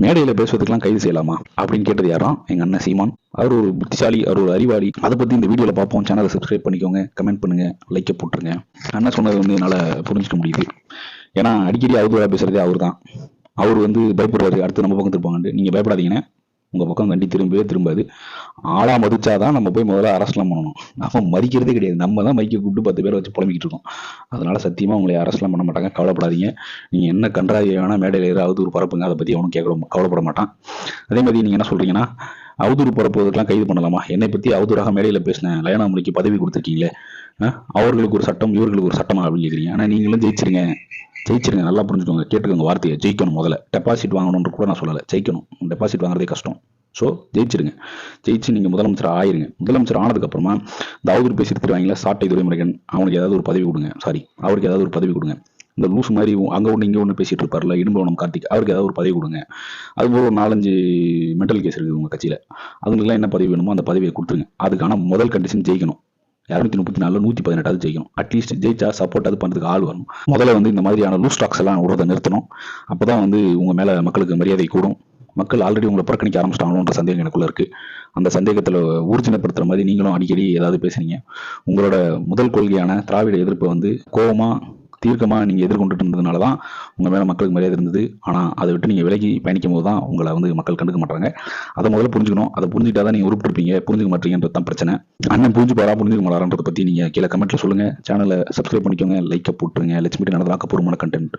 மேடையில் பேசுவதுக்கெல்லாம் கைது செய்யலாமா அப்படின்னு கேட்டது யாரும் எங்கள் அண்ணன் சீமான். அவர் ஒரு புத்திசாலி, அவர் ஒரு அறிவாளி. அதை பற்றி இந்த வீடியோவில் பார்ப்போம். சேனலை சப்ஸ்கிரைப் பண்ணிக்கோங்க, கமெண்ட் பண்ணுங்க, லைக்கை போட்டுருங்க. அண்ணன் சொன்னது என்னால் புரிஞ்சுக்க முடியுது. ஏன்னா அடிக்கடி அவதூறாக பேசுறதே அவர் தான். அவர் பயப்படுறாரு, அடுத்து நம்ம பக்கம் திருப்பாங்கன்ட்டு. நீங்கள் பயப்படாதீங்கன்னா உங்கள் பக்கம் கண்டி திரும்பாது. ஆளாக மதிச்சாதான் நம்ம போய் முதல்ல அரஸ்ட்லாம் பண்ணணும். நம்ம மதிக்கிறதே கிடையாது. நம்ம தான் மைக்கை கூப்பிட்டு 10 பேரை வச்சு புலம்பிக்கிட்டு இருக்கோம். அதனால சத்தியமாக உங்களை அரஸ்ட்லாம் பண்ண மாட்டாங்க, கவலைப்படாதீங்க. நீங்கள் என்ன கன்றாவி வேணால் மேடையில் ஏதாவது ஒரு பரப்புங்க, அதை பற்றி அவனும் கவலைப்பட மாட்டான். அதே மாதிரி நீங்கள் என்ன சொல்கிறீங்கன்னா, அவதூறு பரப்புவதற்கெல்லாம் கைது பண்ணலாமா? என்னை பற்றி அவதூறாக மேடையில் பேசின லயனாமணிக்கு பதவி கொடுத்துருக்கீங்களே, அவர்களுக்கு ஒரு சட்டம், இவர்களுக்கு ஒரு சட்டமா அப்படின்னு கேட்குறீங்க. ஆனால் நீங்களும் ஜெயிச்சிருங்க, நல்லா புரிஞ்சுக்கோங்க, கேட்டுக்கோங்க. வார்த்தையை ஜெயிக்கணும். முதல்ல டெபாசிட் வாங்கணுன்ற கூட நான் சொல்லலை, ஜெயிக்கணும். டெபாசிட் வாங்குறதே கஷ்டம். ஸோ ஜெயிச்சிருங்க. ஜெயிச்சு நீங்கள் முதலமைச்சர் ஆயிருங்க. முதலமைச்சர் ஆனதுக்கப்புறமா இந்த அவதூறு பேசி எடுத்துருவாங்களா, சாட்டை துரைமுருகன், அவனுக்கு ஏதாவது ஒரு பதவி கொடுங்க. அவருக்கு ஏதாவது ஒரு பதவி கொடுங்க. இந்த லூஸ் மாதிரி அங்கே ஒன்று இங்கே ஒன்று பேசிட்டு இருப்பார்ல இடும்பவனம் கார்த்திக், அவருக்கு ஏதாவது ஒரு பதவி கொடுங்க. அதுபோல் ஒரு 4-5 மென்டல் கேஸ் இருக்குது உங்கள் கட்சியில். அதுங்களுக்குலாம் என்ன பதவி வேணுமோ அந்த பதவியை கொடுத்துருங்க. அதுக்கான முதல் கண்டிஷன் ஜெயிக்கணும். 234 118 ஜெயிக்கணும். அட்லீஸ்ட் ஜெயிச்சா சப்போர்ட் அது பண்ணுறதுக்கு ஆள் வரணும். முதல்ல இந்த மாதிரியான லூஸ் ஸ்டாக்ஸ் எல்லாம் விடுறதை நிறுத்தணும். அப்போ தான் உங்கள் மேலே மக்களுக்கு மரியாதை கூடும். மக்கள் ஆல்ரெடி உங்களை புறக்கணிக்க ஆரம்பிச்சிட்டாங்களோன்ற சந்தேகம் எனக்குள்ள இருக்கு. அந்த சந்தேகத்தில் ஊர்ஜினப்படுத்துற மாதிரி நீங்களும் அடிக்கடி ஏதாவது பேசுறீங்க. உங்களோட முதல் கொள்கையான திராவிட எதிர்ப்பை கோபமா தீர்க்கமா நீங்க எதிர்கொண்டுட்டு இருந்ததுனால தான் உங்க மேல மக்களுக்கு மரியாதை இருந்தது. ஆனா அதை விட்டு நீங்க விலகி பயணிக்கும் போது தான் உங்களை மக்கள் கண்டுக்க மாட்டாங்க. அதை முதல்ல புரிஞ்சுக்கணும். அதை புரிஞ்சுக்கிட்டாதான் நீங்க உருப்பிருப்பீங்க. புரிஞ்சுக்க மாட்டீங்கன்றது தான் பிரச்சனை. அண்ணன் புரிஞ்சுக்க மாட்டாரன்றதை பத்தி நீங்க கீழே கமெண்ட்ல சொல்லுங்க. சேனலை சப்ஸ்கிரைப் பண்ணிக்கோங்க, லைக்கை போட்டுருங்க. லட்சுமி நடந்த ஆக்கப்பூர்வமான கண்டென்ட்.